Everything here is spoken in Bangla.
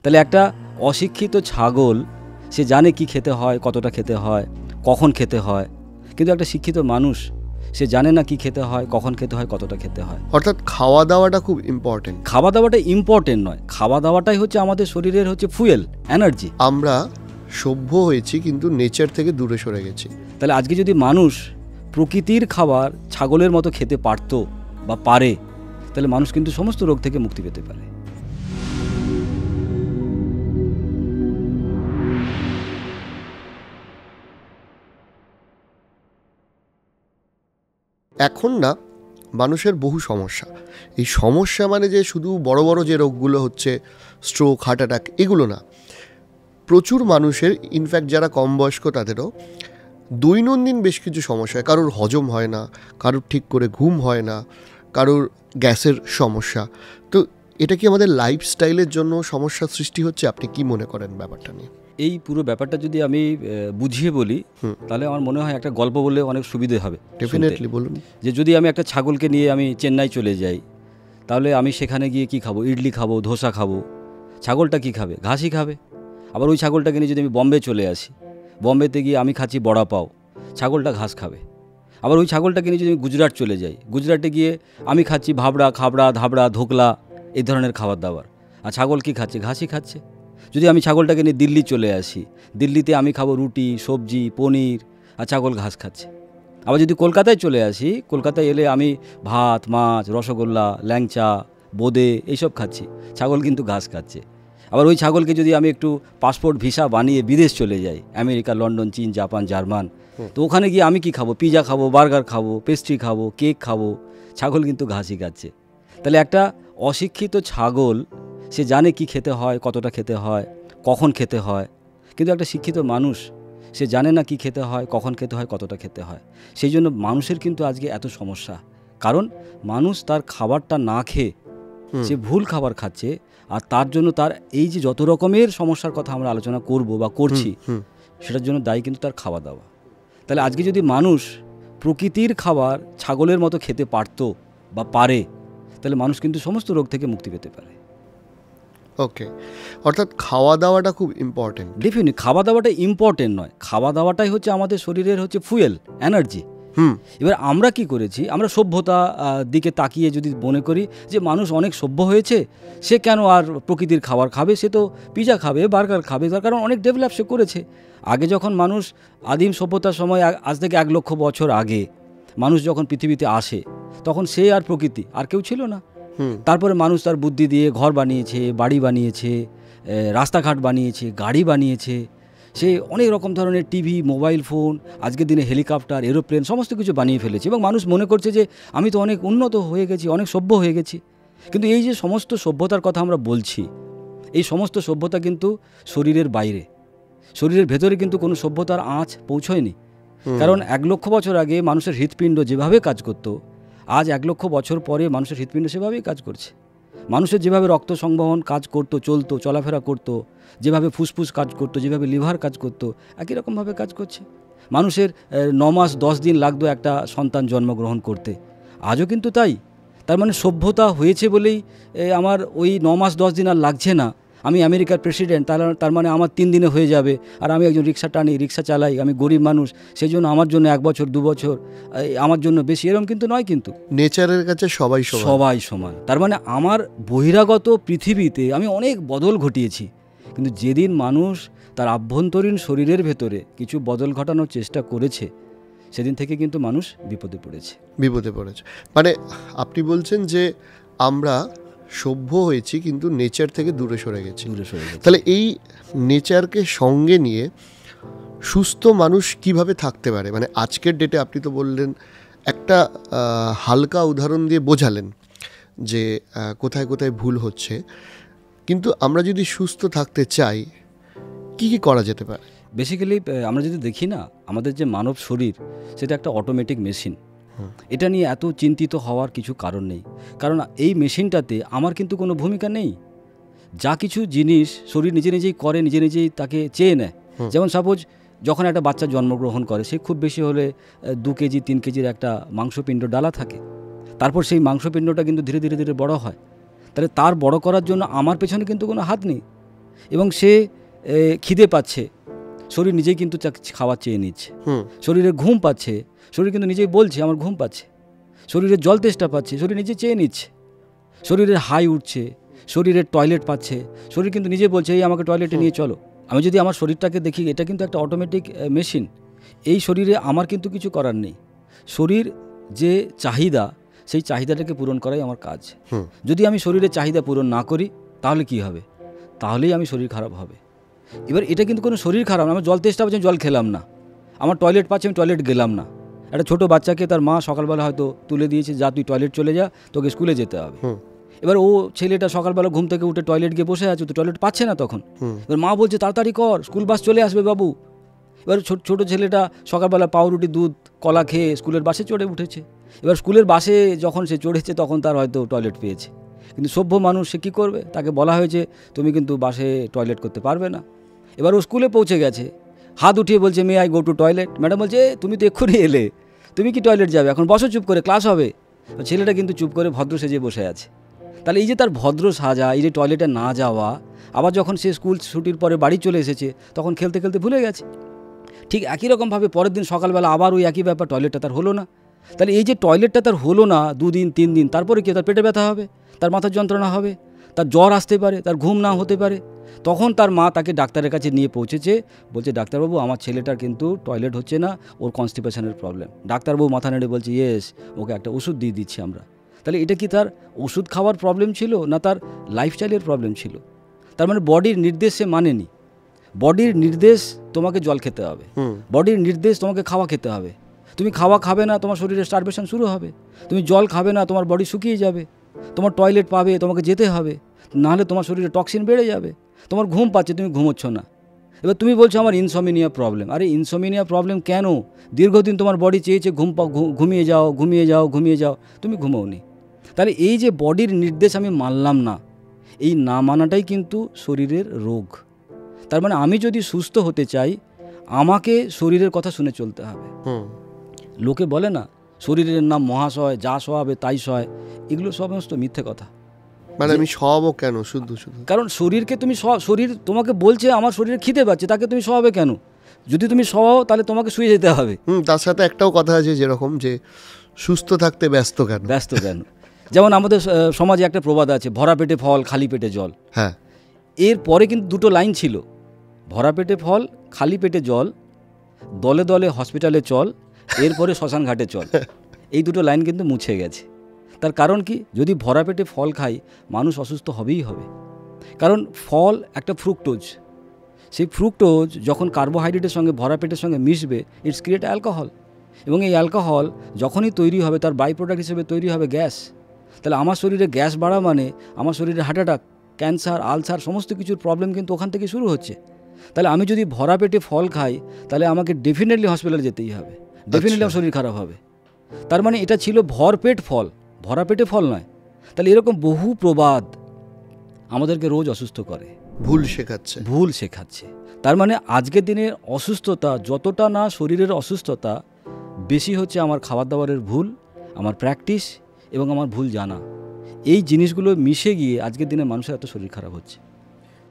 তাহলে একটা অশিক্ষিত ছাগল সে জানে কি খেতে হয়, কতটা খেতে হয়, কখন খেতে হয়, কিন্তু একটা শিক্ষিত মানুষ সে জানে না কি খেতে হয়, কখন খেতে হয়, কতটা খেতে হয়। অর্থাৎ খাওয়া দাওয়াটা খুব ইম্পর্টেন্ট। খাওয়া দাওয়াটা ইম্পর্টেন্ট নয়, খাওয়া দাওয়াটাই হচ্ছে আমাদের শরীরের হচ্ছে ফুয়েল, এনার্জি। আমরা সভ্য হয়েছি কিন্তু নেচার থেকে দূরে সরে গেছি। তাহলে আজকে যদি মানুষ প্রকৃতির খাবার ছাগলের মতো খেতে পারতো বা পারে, তাহলে মানুষ কিন্তু সমস্ত রোগ থেকে মুক্তি পেতে পারে। এখন না মানুষের বহু সমস্যা, এই সমস্যা মানে যে শুধু বড় বড় যে রোগগুলো হচ্ছে স্ট্রোক, হার্ট অ্যাটাক, এগুলো না, প্রচুর মানুষের, ইনফ্যাক্ট যারা কম বয়স্ক তাদেরও দৈনন্দিন বেশ কিছু সমস্যা। কারোর হজম হয় না, কারোর ঠিক করে ঘুম হয় না, কারোর গ্যাসের সমস্যা। তো এটা কি আমাদের লাইফস্টাইলের জন্য সমস্যা সৃষ্টি হচ্ছে? আপনি কি মনে করেন ব্যাপারটা নিয়ে? এই পুরো ব্যাপারটা যদি আমি বুঝিয়ে বলি, তাহলে আমার মনে হয় একটা গল্প বললে অনেক সুবিধে হবে। ডেফিনেটলি বলুন। যে যদি আমি একটা ছাগলকে নিয়ে আমি চেন্নাই চলে যাই, তাহলে আমি সেখানে গিয়ে কি খাবো? ইডলি খাবো, ধোসা খাবো। ছাগলটা কি খাবে? ঘাসই খাবে। আবার ওই ছাগলটাকে নিয়ে যদি আমি বম্বে চলে আসি, বম্বেতে গিয়ে আমি খাচ্ছি বড়া পাও, ছাগলটা ঘাস খাবে। আবার ওই ছাগলটাকে নিয়ে যদি আমি গুজরাট চলে যাই, গুজরাটে গিয়ে আমি খাচ্ছি ভাবড়া, খাবড়া, ধাবড়া, ধোকলা, এই ধরনের খাবার দাবার। আর ছাগল কি খাচ্ছে? ঘাসই খাচ্ছে। যদি আমি ছাগলটাকে নিয়ে দিল্লি চলে আসি, দিল্লিতে আমি খাবো রুটি, সবজি, পনির, আর ছাগল ঘাস খাচ্ছে। আবার যদি কলকাতায় চলে আসি, কলকাতায় এলে আমি ভাত, মাছ, রসগোল্লা, ল্যাংচা, বোঁদে এইসব খাচ্ছি, ছাগল কিন্তু ঘাস খাচ্ছে। আবার ওই ছাগলকে যদি আমি একটু পাসপোর্ট ভিসা বানিয়ে বিদেশ চলে যাই, আমেরিকা, লন্ডন, চীন, জাপান, জার্মান, তো ওখানে গিয়ে আমি কি খাবো? পিজা খাবো, বার্গার খাবো, পেস্ট্রি খাবো, কেক খাবো, ছাগল কিন্তু ঘাসই খাচ্ছে। তাহলে একটা অশিক্ষিত ছাগল সে জানে কি খেতে হয়, কতটা খেতে হয়, কখন খেতে হয়, কিন্তু একটা শিক্ষিত মানুষ সে জানে না কি খেতে হয়, কখন খেতে হয়, কতটা খেতে হয়। সেই জন্য মানুষের কিন্তু আজকে এত সমস্যা, কারণ মানুষ তার খাবারটা না খেয়ে সে ভুল খাবার খাচ্ছে। আর তার জন্য তার এই যে যত রকমের সমস্যার কথা আমরা আলোচনা করব বা করছি, সেটার জন্য দায়ী কিন্তু তার খাওয়া দাওয়া। তাহলে আজকে যদি মানুষ প্রকৃতির খাবার ছাগলের মতো খেতে পারতো বা পারে, তাহলে মানুষ কিন্তু সমস্ত রোগ থেকে মুক্তি পেতে পারে। ওকে, অর্থাৎ খাওয়া দাওয়াটা খুব ইম্পর্টেন্ট। ডেফিনেটলি খাওয়া দাওয়াটা ইম্পর্টেন্ট নয়, খাওয়া দাওয়াটাই হচ্ছে আমাদের শরীরের হচ্ছে ফুয়েল, এনার্জি। এবার আমরা কি করেছি? আমরা সভ্যতা দিকে তাকিয়ে যদি মনে করি যে মানুষ অনেক সভ্য হয়েছে, সে কেন আর প্রকৃতির খাবার খাবে? সে তো পিজা খাবে, বার্গার খাবে, তার কারণ অনেক ডেভেলপ সে করেছে। আগে যখন মানুষ আদিম সভ্যতার সময়, আজ থেকে 1 লক্ষ বছর আগে মানুষ যখন পৃথিবীতে আসে, তখন সে আর প্রকৃতি আর কেউ ছিল না। তারপরে মানুষ তার বুদ্ধি দিয়ে ঘর বানিয়েছে, বাড়ি বানিয়েছে, রাস্তাঘাট বানিয়েছে, গাড়ি বানিয়েছে, সে অনেক রকম ধরনের টিভি, মোবাইল ফোন, আজকের দিনে হেলিকপ্টার, এরোপ্লেন, সমস্ত কিছু বানিয়ে ফেলেছে। এবং মানুষ মনে করছে যে আমি তো অনেক উন্নত হয়ে গেছি, অনেক সভ্য হয়ে গেছি। কিন্তু এই যে সমস্ত সভ্যতার কথা আমরা বলছি, এই সমস্ত সভ্যতা কিন্তু শরীরের বাইরে, শরীরের ভেতরে কিন্তু কোনো সভ্যতার আঁচ পৌঁছয়নি। কারণ 1 লক্ষ বছর আগে মানুষের হৃৎপিণ্ড যেভাবে কাজ করতো, আজ 1 লক্ষ বছর পরে মানুষের হৃৎপিণ্ড সেভাবেই কাজ করছে। মানুষের যেভাবে রক্ত সংবহন কাজ করতো, চলতো, চলাফেরা করতো, যেভাবে ফুসফুস কাজ করতো, যেভাবে লিভার কাজ করতো, একই রকমভাবে কাজ করছে। মানুষের 9 মাস 10 দিন লাগতো একটা সন্তান জন্মগ্রহণ করতে, আজও কিন্তু তাই। তার মানে সভ্যতা হয়েছে বলেই আমার ওই 9 মাস 10 দিন আর লাগছে না। আমি আমেরিকার প্রেসিডেন্ট, তার মানে আমার 3 দিনে হয়ে যাবে। আর আমি একজন রিক্সা টানি, রিক্সা চালাই, আমি গরিব মানুষ, সেই জন্য আমার জন্য 1 বছর 2 বছর আমার জন্য বেশি, এরকম কিন্তু নয়। কিন্তু নেচারের কাছে সবাই সমান। তার মানে আমার বহিরাগত পৃথিবীতে আমি অনেক বদল ঘটিয়েছি, কিন্তু যেদিন মানুষ তার আভ্যন্তরীণ শরীরের ভেতরে কিছু বদল ঘটানোর চেষ্টা করেছে, সেদিন থেকে কিন্তু মানুষ বিপদে পড়েছে। মানে আপনি বলছেন যে আমরা সভ্য হয়েছি কিন্তু নেচার থেকে দূরে সরে গেছি। তাহলে এই নেচারকে সঙ্গে নিয়ে সুস্থ মানুষ কিভাবে থাকতে পারে? মানে আজকের ডেটে আপনি তো বললেন, একটা হালকা উদাহরণ দিয়ে বোঝালেন যে কোথায় কোথায় ভুল হচ্ছে, কিন্তু আমরা যদি সুস্থ থাকতে চাই কি কি করা যেতে পারে? বেসিক্যালি আমরা যদি দেখি না, আমাদের যে মানব শরীর সেটা একটা অটোমেটিক মেশিন। এটা নিয়ে এত চিন্তিত হওয়ার কিছু কারণ নেই, কারণ এই মেশিনটাতে আমার কিন্তু কোনো ভূমিকা নেই। যা কিছু জিনিস শরীর নিজে নিজেই করে, নিজে নিজেই তাকে চেয়ে নেয়। যেমন সাপোজ যখন একটা বাচ্চা জন্মগ্রহণ করে, সে খুব বেশি হলে 2 কেজি 3 কেজির একটা মাংসপিণ্ড ডালা থাকে। তারপর সেই মাংসপিণ্ডটা কিন্তু ধীরে ধীরে ধীরে বড় হয়। তাহলে তার বড় করার জন্য আমার পেছনে কিন্তু কোনো হাত নেই। এবং সে খিদে পাচ্ছে, শরীর নিজেই কিন্তু খাবার চেয়ে নিচ্ছে। শরীরে ঘুম পাচ্ছে, শরীর কিন্তু নিজেই বলছে আমার ঘুম পাচ্ছে। শরীরে জল তেষ্টা পাচ্ছে, শরীর নিজে চেয়ে নিচ্ছে। শরীরের হাই উঠছে, শরীরের টয়লেট পাচ্ছে, শরীর কিন্তু নিজে বলছে এই আমাকে টয়লেটে নিয়ে চলো। আমি যদি আমার শরীরটাকে দেখি, এটা কিন্তু একটা অটোমেটিক মেশিন। এই শরীরে আমার কিন্তু কিছু করার নেই। শরীর যে চাহিদা, সেই চাহিদাটাকে পূরণ করাই আমার কাজ। যদি আমি শরীরের চাহিদা পূরণ না করি তাহলে কি হবে? তাহলেই আমি শরীর খারাপ হবে। এবার এটা কিন্তু কোনো শরীর খারাপ না। আমার জল তেষ্টা পাচ্ছে, জল খেলাম না। আমার টয়লেট পাচ্ছে, আমি টয়লেট গেলাম না। একটা ছোটো বাচ্চাকে তার মা সকালবেলা হয়তো তুলে দিয়েছে, যা তুই টয়লেট চলে যা, তোকে স্কুলে যেতে হবে। এবার ও ছেলেটা সকালবেলা ঘুম থেকে উঠে টয়লেট গিয়ে বসে আছে, তো টয়লেট পাচ্ছে না তখন। এবার মা বলছে তাড়াতাড়ি কর, স্কুল বাস চলে আসবে বাবু। এবার ছোটো ছেলেটা সকালবেলা পাউরুটি দুধ কলা খেয়ে স্কুলের বাসে চড়ে উঠেছে। এবার স্কুলের বাসে যখন সে চড়েছে তখন তার হয়তো টয়লেট পেয়েছে। কিন্তু সভ্য মানুষ সে কী করবে? তাকে বলা হয়েছে তুমি কিন্তু বাসে টয়লেট করতে পারবে না। এবার ও স্কুলে পৌঁছে গেছে, হাত উঠিয়ে বলছে may I go to toilet. Madam বলছে তুমি তো এক্ষুনি এলে, তুমি কি টয়লেট যাবে? এখন বসো চুপ করে, ক্লাস হবে। ছেলেটা কিন্তু চুপ করে ভদ্র সেজে বসে আছে। তাহলে এই যে তার ভদ্র সাজা, এই যে টয়লেটে না যাওয়া, আবার যখন সে স্কুল ছুটির পরে বাড়ি চলে এসেছে তখন খেলতে খেলতে ভুলে গেছে। ঠিক একই রকমভাবে পরের দিন সকালবেলা আবার ওই একই ব্যাপার, টয়লেটটা তার হলো না। তাহলে এই যে টয়লেটটা তার হলো না 2 দিন 3 দিন, তারপরে কি তার পেটে ব্যথা হবে, তার মাথার যন্ত্রণা হবে, তার জ্বর আসতে পারে, তার ঘুম না হতে পারে। তখন তার মা তাকে ডাক্তারের কাছে নিয়ে পৌঁছেছে, বলছে ডাক্তারবাবু আমার ছেলেটার কিন্তু টয়লেট হচ্ছে না, ওর কনস্টিপেশনের প্রবলেম। ডাক্তারবাবু মাথা নেড়ে বলছে ইয়েস, ওকে একটা ওষুধ দিয়ে দিচ্ছি আমরা। তাহলে এটা কি তার ওষুধ খাওয়ার প্রবলেম ছিল না তার লাইফস্টাইলের প্রবলেম ছিল? তার মানে বডির নির্দেশ সে মানেনি। বডির নির্দেশ তোমাকে জল খেতে হবে, বডির নির্দেশ তোমাকে খাওয়া খেতে হবে। তুমি খাওয়া খাবে না, তোমার শরীরে স্টারভেশন শুরু হবে। তুমি জল খাবে না, তোমার বডি শুকিয়ে যাবে। তোমার টয়লেট পাবে, তোমাকে যেতে হবে, নাহলে তোমার শরীরে টক্সিন বেড়ে যাবে। তোমার ঘুম পাচ্ছে, তুমি ঘুমোচ্ছ না। এবার তুমি বলছো আমার ইনসোমিনিয়া প্রবলেম। আরে ইনসোমিনিয়া প্রবলেম কেন? দীর্ঘদিন তোমার বডি চেয়েছে ঘুমিয়ে যাও ঘুমিয়ে যাও ঘুমিয়ে যাও, তুমি ঘুমোওনি। তাহলে এই যে বডির নির্দেশ আমি মানলাম না, এই না মানাটাই কিন্তু শরীরের রোগ। তার মানে আমি যদি সুস্থ হতে চাই আমাকে শরীরের কথা শুনে চলতে হবে। লোকে বলে না শরীরের নাম মহাশয়, যা সহাবে তাই সয়, এগুলো সমস্ত মিথ্যে কথা। মানে আমি সহাবো কেন? শুধু শুধু কারণ শরীরকে তুমি শরীর তোমাকে বলছে আমার শরীরে খিদে পাচ্ছে, তাকে তুমি সহাবে কেন? যদি তুমি সহাও তাহলে তোমাকে শুয়ে যেতে হবে। তার সাথে একটাও কথা আছে যেরকম যে সুস্থ থাকতে ব্যস্ত কেন? ব্যস্ত কেন? যেমন আমাদের সমাজে একটা প্রবাদ আছে, ভরা পেটে ফল খালি পেটে জল। হ্যাঁ, এর পরে কিন্তু 2টো লাইন ছিল, ভরা পেটে ফল খালি পেটে জল, দলে দলে হসপিটালে চল, এরপরে শ্মশান ঘাটে চল। এই 2টো লাইন কিন্তু মুছে গেছে। তার কারণ কি? যদি ভরা পেটে ফল খাই মানুষ অসুস্থ হবেই হবে। কারণ ফল একটা ফ্রুক্টোজ, সেই ফ্রুক্টোজ যখন কার্বোহাইড্রেটের সঙ্গে ভরা পেটের সঙ্গে মিশবে, ইটস ক্রিয়েট অ্যালকোহল, এবং এই অ্যালকোহল যখনই তৈরি হবে তার বাই প্রোডাক্ট হিসেবে তৈরি হবে গ্যাস। তাহলে আমার শরীরে গ্যাস বাড়া মানে আমার শরীরে হার্ট অ্যাটাক, ক্যান্সার, আলসার সমস্ত কিছুর প্রবলেম কিন্তু ওখান থেকে শুরু হচ্ছে। তাহলে আমি যদি ভরা পেটে ফল খাই তাহলে আমাকে ডেফিনেটলি হসপিটালে যেতেই হবে, ডেফিনেটলি আমার শরীর খারাপ হবে। তার মানে এটা ছিল ভরপেট ফল, ভরা পেটে ফল নয়। তাহলে এরকম বহু প্রবাদ আমাদেরকে রোজ অসুস্থ করে, ভুল শেখাচ্ছে। তার মানে আজকের দিনের অসুস্থতা যতটা না শরীরের অসুস্থতা, বেশি হচ্ছে আমার খাবার দাবারের ভুল, আমার প্র্যাকটিস এবং আমার ভুল জানা। এই জিনিসগুলো মিশে গিয়ে আজকের দিনে মানুষের এত শরীর খারাপ হচ্ছে।